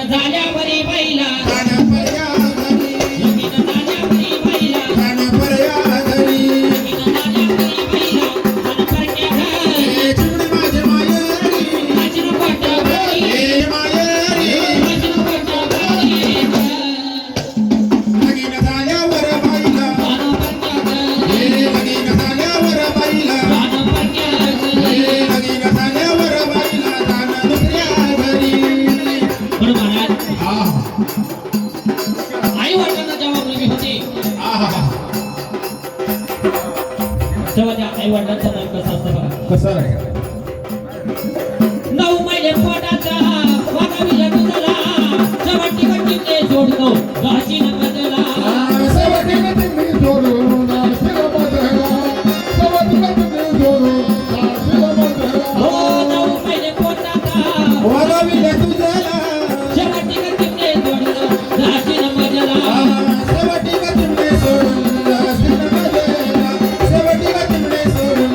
झाल्यावरी बाईला गाणं पर्या घरी लगीन झाल्यावरी बाईला गाणं पर्या घरी लगीन झाल्यावरी बाईला आणि परक्या घरी ए चिमणे माझे मायरी माझी पोटा घरी ए मायरी माझी पोटा घरी लगीन झाल्यावर बाईला आणि परक्या घरी ए लगीन झाल्यावर बाईला आणि परक्या घरी ए लगीन झाल्यावर बाईला गाणं दुसऱ्या घरी म्हणून महाराज आहा आई वडिलांना जेव्हा मुलगी होती आहा तेव्हा त्या आई वडिलांचं मन कसं असतं बघा कसं आहे 9 महिने पोटाचा वागावीला तुझला जवटी वटीने जोडतो गाची न बदला सवतीला तुम्ही जोडून शिर बदला सवतीला तुम्ही जोडून शिर बदला हो 9 महिने पोटाचा वागावीला तुझला जवटी वटीने जोडतो गाची न बदला सवतीला तुम्ही सोडून शिर बदला सवतीला तुम्ही सोडून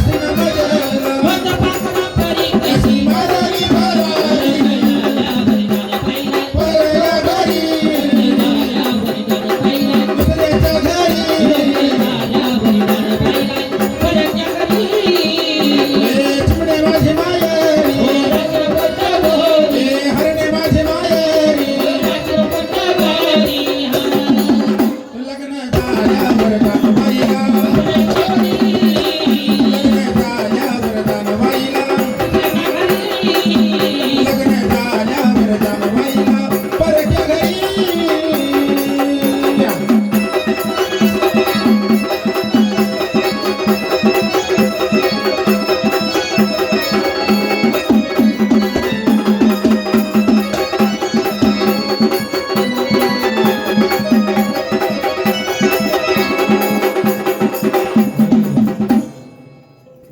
शिर बदला वंद पाकरा करी कशी मारारी मारारी परया घरी दुसऱ्याच्या घरी ए चिमणे माझे मायरी ए हरणे माझे मायरी लग्न झाल्यावर दानबाईला लग्न झाल्यावर दानबाईला लग्न झाल्यावर दानबाईला परक्या घरी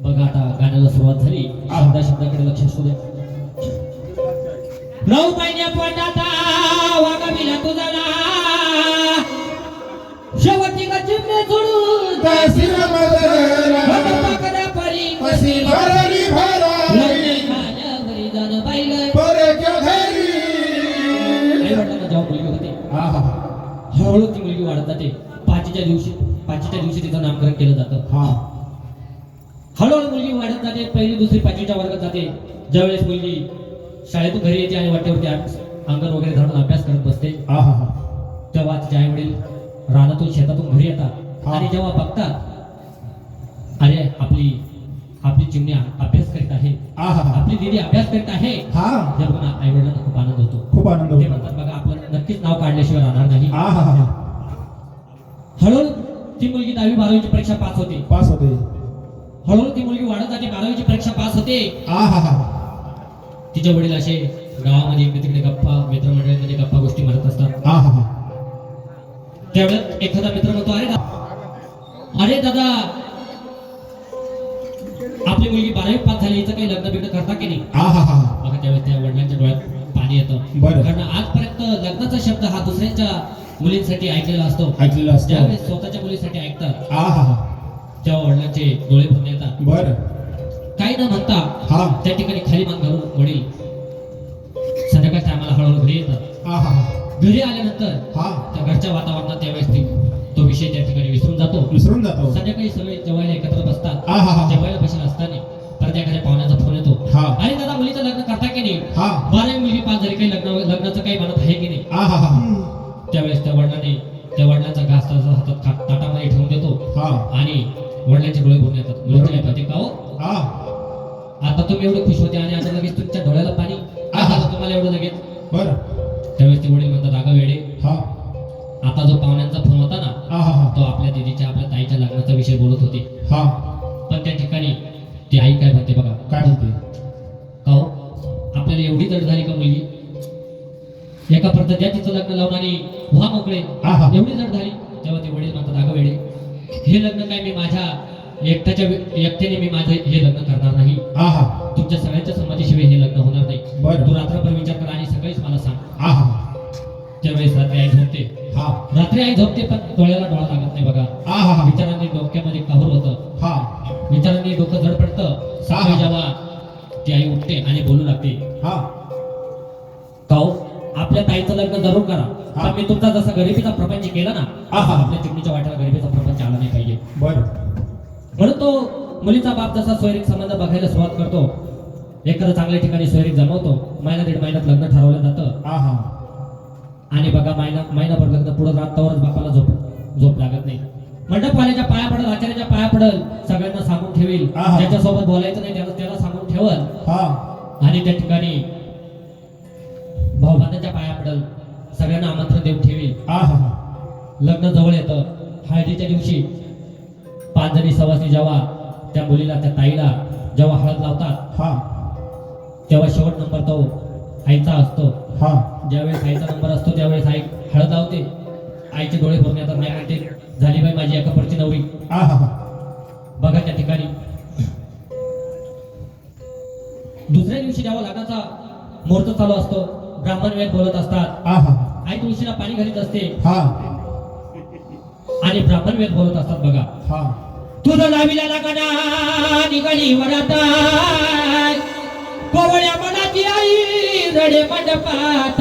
बघा आता गाण्याला सुरुवात झाली शब्दाकडे लक्ष असू द्या 9 महिने पोटाचा वागावीला तुझला शेवटी का चिमणे सोडून शिर बदला पाकऱ्या परी कशी भरारी भरारी लग्न झाल्यावरी जाणं पाहिलं परक्या घरी आई वडिलांना जेव्हा मुलगी होते आहा हळूहळू ती मुलगी वाढत जाते पाचीच्या दिवशी तिचं नामकरण केलं जातं हा हळूहळू मुलगी वाढत जाते पहिली दुसरी पाचवीच्या वर्गात जाते ज्यावेळेस मुलगी शाळेतून घरी येते आणि वाटेवरती अंगण वगैरे धरून अभ्यास करत बसते आहा तेव्हा तिचे आई वडील रानातून शेतातून घरी येतात आणि जेव्हा बघतात अरे आपली चिमणी अभ्यास करीत आहे आहा आपली दीदी अभ्यास करीत आहे हा हे बघा आई वडिलांना खूप आनंद होतो खूप आनंद ते होतो म्हणतात बघा आपलं नक्कीच नाव काढल्याशिवाय राहणार नाही आहा हळूहळू ती मुलगी 10वी 12वीची परीक्षा पास होते पास होते हळूहळू ती मुलगी वाढत जाते 12वीची परीक्षा पास होते आहा तिचे वडील असे गावामध्ये इकडे तिकडे गप्पा मित्रमंडळीमध्ये गप्पा गोष्टी मारत असतात आहा त्यावेळेस एखादा मित्र म्हणतो अरे दादा आपली मुलगी 12वी पास झाली हिचं काही लग्न बिग्न करता की नाही आहा बघा त्यावेळेस त्या वडिलांच्या डोळ्यात पाणी येतं बरं. कारण आजपर्यंत लग्नाचा शब्द हा दुसऱ्यांच्या मुलींसाठी ऐकलेला असतो ऐकलेलं असतं ज्यावेळेस स्वतःच्या मुलीसाठी ऐकतात आहा तेव्हा वडिलांचे डोळे भरून येतात बर काही न म्हणता हा त्या ठिकाणी खाली मान घालून वडील संध्याकाळच्या टायमाला हळूहळू घरी येतात आहा घरी आल्यानंतर हा त्या घरच्या वातावरणात त्यावेळेस तो विषय त्या ठिकाणी विसरून जातो विसरून जातो संध्याकाळी सगळे जेवायला एकत्र बसतात आहा जेवायला बसले असताना परत एखाद्या पाहुण्याचा फोन येतो हा अरे दादा मुलीचं लग्न करता की नाही हा 12वी मुलगी पास झाली काही लग्नाचं काही म्हणत आहे की नाही आहा त्यावेळेस त्या वडिलांचा घास हातात ताटामध्ये ठेवून देतो हा आणि वडिलांचे डोळे भरून येतात मुलीचे पती का हो हा आता तुम्ही एवढे खुश होते आणि आता लगेच तुमच्या डोळ्याला पाणी आता तुम्हाला एवढं लगेच बर त्यावेळेस ते वडील म्हणतात अगं वेडे हा आता जो पाहुण्यांचा फोन होता ना आहा तो आपल्या दीदीच्या आपल्या ताईच्या लग्नाचा विषय बोलत होते हा पण त्या ठिकाणी ती आई काय म्हणते बघा काय म्हणते का हो आपल्याला एवढी जड झाली का मुलगी एका परत द्या तिचं लग्न लावून आणि व्हा मोकळे आहा. एवढी जड झाली तेव्हा ते वडील म्हणतात अगं वेडे हे लग्न काय मी माझ्या एकट्याने मी माझं हे लग्न करणार नाही आहा तुमच्या सगळ्यांच्या संमतीशिवाय हे लग्न होणार नाही बरं. तू रात्रभर विचार कर आणि सगळीच मला सांग आहा त्यावेळेस रात्री आई झोपते हा रात्री आई झोपते पण डोळ्याला डोळा लागत नाही बघा आहा विचारांनी डोक्यामध्ये काहूर होतं हा विचारांनी डोकं जड पडतं सकाळी जेव्हा ती आई उठते आणि बोलू लागते हा काहो आपल्या ताईचं लग्न जरूर करा पण मी तुमचा जसा गरिबीचा प्रपंच केला ना आहा. आपल्या चिमणीच्या वाट्याला गरिबीचा प्रपंच आला नाही पाहिजे बर म्हणून तो मुलीचा बाप जसा सोयरीक संबंध बघायला सुरुवात करतो एखादं चांगल्या ठिकाणी सोयरीक जमवतो महिना दीड महिन्यात लग्न ठरवलं जातं आहा आणि बघा महिनाभर लग्न पुढे राहतावरच बापाला झोप लागत नाही मंडपवाल्याच्या पाया पडल आचार्याच्या पाया पडल सगळ्यांना सांगून ठेवील आहा. ज्याच्यासोबत बोलायचं नाही त्याला सांगून ठेवल हा आणि त्या ठिकाणी भाऊबांधाच्या पाया पडल सगळ्यांना आमंत्रण देऊन ठेवील आहा लग्न जवळ येतं हळदीच्या दिवशी 5 जणी सवासी जेव्हा त्या मुलीला त्या ताईला जेव्हा हळद लावतात हा तेव्हा शेवट नंबर तो आईचा असतो हा ज्यावेळेस आईचा नंबर असतो त्यावेळेस आई हळद लावते आईचे डोळे भरून येतात नाही म्हणते झाली बाई माझी एका पडची नवरी आहा बघा त्या ठिकाणी दुसऱ्या दिवशी जेव्हा लग्नाचा मुहूर्त चालू असतो ब्राह्मण वेद बोलत असतात आहा आई तुळशीला पाणी घालीत असते हा आणि ब्राह्मण वेद बोलत असतात बघा हा तुझं लाविला लागना निघाली वरात कोवळ्या मनाची आई रडे मंडपात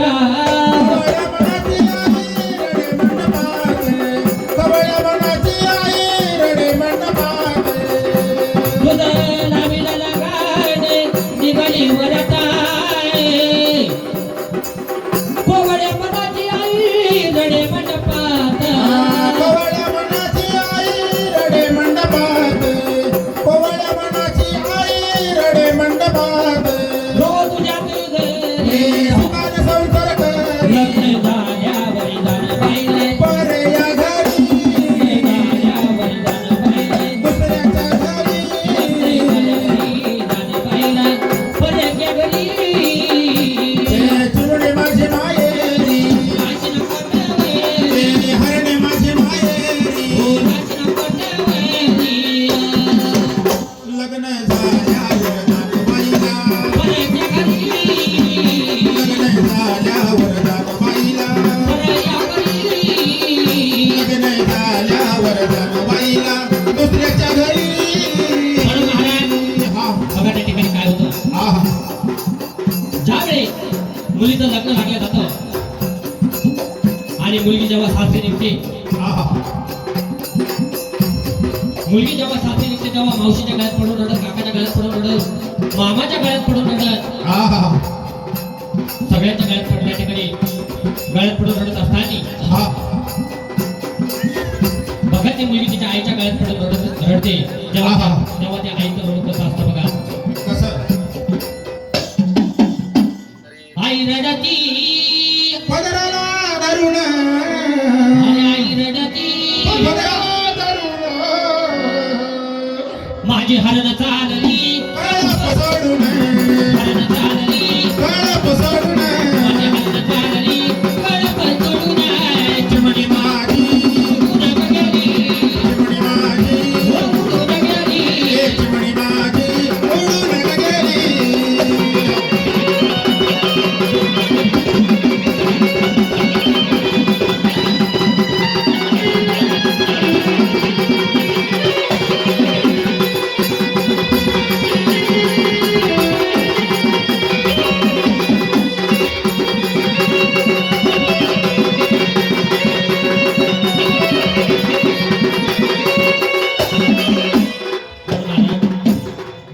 तुझं लाविला लगाने निघाली वरात कोवळ्या मनाची आई रडे मंडपात रो तुझ्या घरी लग्न झाल्यावर जाण पाहिले झाल्यावर जाण पाहिले जाण पाहिलं परक्या घरी वाचन कोणवरी हो वाचन कोणवरी लग्न झाल्यावर जाणबाईला परक्या घरी लग्न झाल्यावर जाणबाईला परक्या घरी लग्न झाल्यावर जाणबाईला दुसऱ्याच्या घरी म्हणून महाराज हा बघा त्या ठिकाणी काय होतं आहा ज्यावेळी मुलीचं लग्न लागलं जातं आणि मुलगी जेव्हा सासरी निघते आहा मुलगी जेव्हा सासरी निघते तेव्हा मावशीच्या गळ्यात पडून रडत काकाच्या गळ्यात पडून रडत मामाच्या गळ्यात पडून रडत आहा सगळ्यांच्या गळ्यात पडल्या ठिकाणी गळ्यात पडून रडत असताना हा बघा ती मुलगी तिच्या आईच्या गळ्यात पडून रडते आहा. तेव्हा त्या आईचं रडून कसं असतं बघा कसं आई रडती पदराला धरून आणि आई रडती पदराला धरून माझी हरण चालली कळप सोडून हरण चालली कळप सोडून माझी हरण चालली कळप सोडून चिमणी माझी उडून गेली चिमणी माझी उडून गेली चिमणी माझी उडून गेली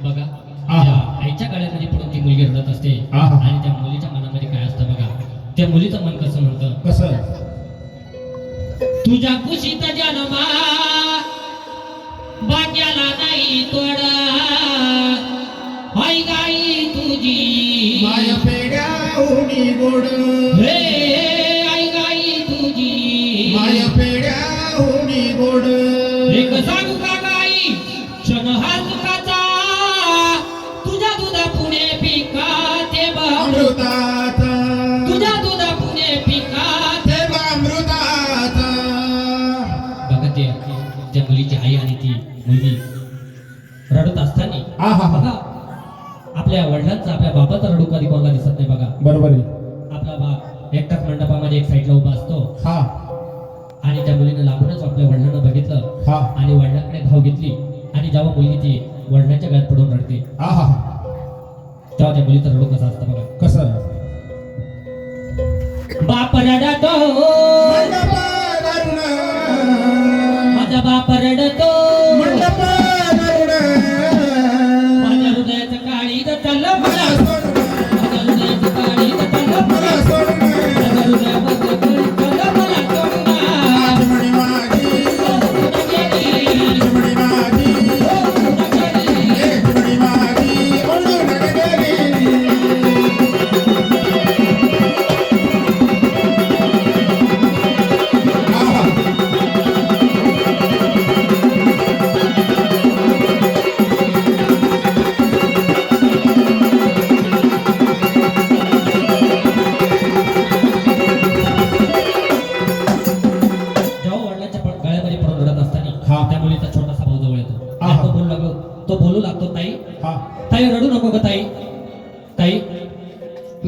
बघा आहा. आईच्या गळ्यामध्ये पडून ती मुलगी रडत असते आहा. आणि त्या मुलीच्या मनामध्ये काय असतं बघा त्या मुलीचं मन कसं म्हणतं कसं तुझ्या कुशीत जन्मा भाग्याला नाही तोड हाय गाई तुझी माय पेड्या उडी गोड हे आई गाई तुझी माय पेड्या उडी गोड एक सांगू का गाई क्षण हा सुखाचा तुझ्या दुधा पुणे पिका ते बा अमृताचा तुझ्या दुधा पुणे पिका देव अमृताचा बघा त्या मुलीची आई आणि ती मुलगी रडत असताना आहा बघा आपल्या वडिलांचा आपल्या बाबाचा रडू कधी कोणाला दिसत नाही बघा बरोबर आहे आपला बाप एकटाच मंडपामध्ये एक साईडला उभा असतो हा आणि त्या मुलीने लांबूनच आपल्या वडिलांना बघितलं हा आणि वडिलांकडे धाव घेतली आणि जेव्हा मुलगी ती वडिलांच्या गळ्यात पडून रडते आहा तेव्हा त्या मुलीचं रडू कसं असतं बघा कसं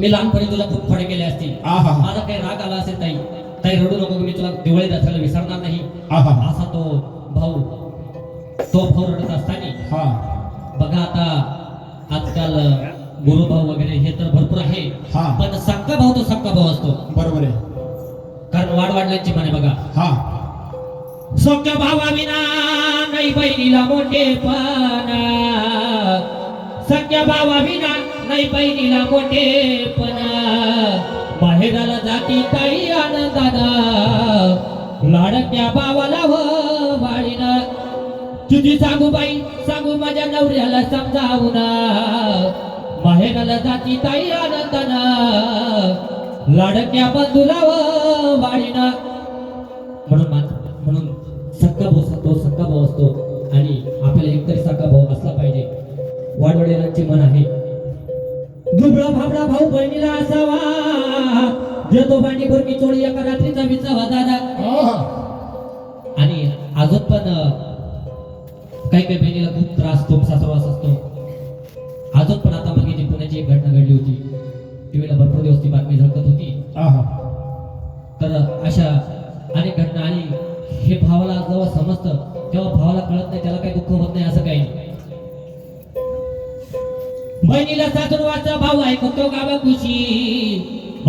मी लहानपणी तुला खूप फळे केले असतील. आहा. माझा काही राग आला असेल ताई, ताई रडू नको, मी तुला दिवाळी दसऱ्याला विसरणार नाही. आहा. असा तो भाऊ रडत असताना हा बघा आता आजकाल गुरुभाऊ वगैरे हे तर भरपूर आहे, हा. पण सक्का भाऊ तो सक्का भाऊ असतो. बरोबर आहे. कारण वाढवाडल्यांची म्हणे बघा, हा सख्या भावाविना नाही बहिणीला मोठेपणा, सख्या भावाविना नाही बहिणीला मोठेपणा, माहेराला जाती ताई आनंदाना, लाडक्या भावाला व वाळीना, तुझी सांगू बाई सांगू माझ्या नवऱ्याला समजावून, माहेराला जाती ताई आनंदाना, लाडक्या बंधूला व वाळीना. म्हणून सक्का भाऊ असतो आणि आपल्याला एकतरी सक्का भाऊ असला पाहिजे. वाडवडिलांची मन आहे, दुबळा भाबडा भाऊ बहिणीला असावा, देतो भांडी भरकी चोळी एका रात्रीचा विचावा दादा. आणि अजून पण काही काही बहिणीला खूप त्रास, खूप सासरवास असतो. अजून पण आता मागे जी पुण्याची एक घटना घडली होती, टीव्हीला भरपूर दिवस ती बातमी झळकत होती. तर अशा अनेक घटना, आणि हे भावाला जेव्हा समजतं तेव्हा भावाला कळत नाही, त्याला काही दुःख होत नाही, असं काही नाही. बहिणीला सासरवाचा भाऊ ऐकतो गावा खुशी,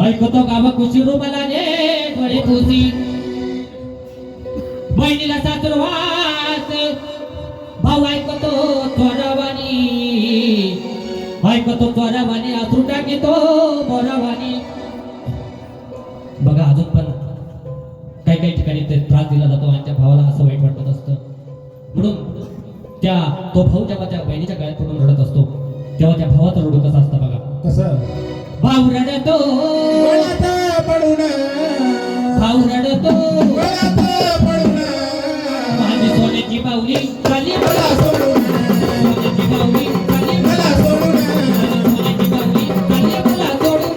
ऐकतो गावा खुशी, रुमालाने डोळे पुसी. बहिणीला सासरवाच भाऊ ऐकतो चोरावानी, ऐकतो चोरावानी, अथरू टाकीतो मोरावानी. बघा अजून पण काही काही ठिकाणी ते त्रास दिला जातो आणि त्या भावाला असं वाईट वाटत असतं. म्हणून तो भाऊ जेव्हा त्या बहिणीच्या गळ्यात पडून रडत असतो तेव्हा त्या भावाचं रडू कसं असतं बघा. कसं? भाऊ रडतो पडून, भाऊ रडतो पडून, माझी सोन्याची बाहुली खाली मला सोडून, सोन्याची बाहुली खाली मला सोडून, सोन्याची बाहुली खाली मला सोडून.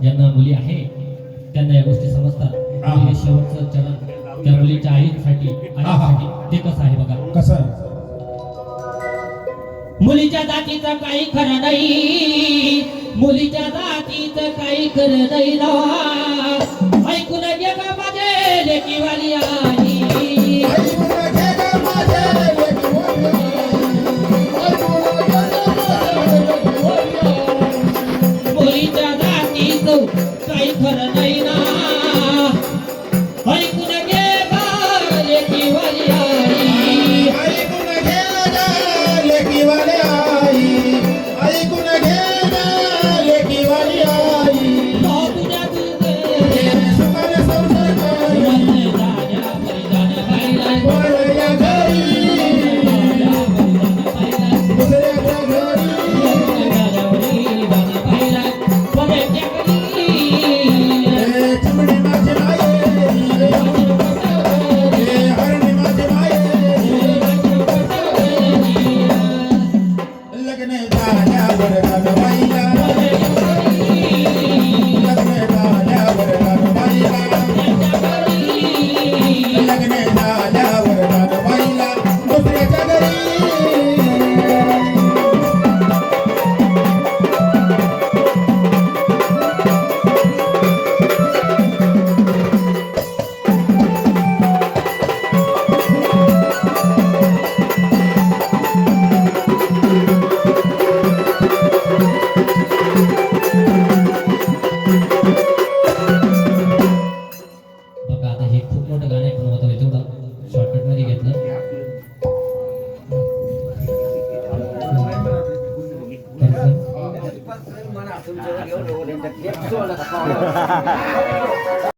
ज्यांना मुली आहे त्यांना या गोष्टी समजतात. आणि शेवटचं चरण त्या मुलीच्या आईसाठी ते कसं आहे बघा. कसं? मुलीच्या जातीचं काही खरं नाही, मुलीच्या जातीचं काही खरं नाही ना, ऐकून घे का माझे लेकीवाली आई, मुलीच्या जातीचं काही खरं नाही ना, ऐकून घे का लेकीवाली आई, ऐकून घे लेकीवाली आई, ऐकून घे लेकीवाली आई, तुझ्या तुझे सुखाने संसार कर, राजा परिधान पाहिला, वळल्या घरी, दुसऱ्याच्या घरी, चिमणी माझी माये, हरणी माझी माये, लग्न झाल्यावर गणबाईला, लग्न झाल्यावर गणबाईला, लग्न झाल्यावर गणबाईला, दुसऱ्याच्या घरी. बघा आता हे खूप मोठं गाणं आहे, पण आता तेवढं शॉर्टकट मध्ये घेतलं.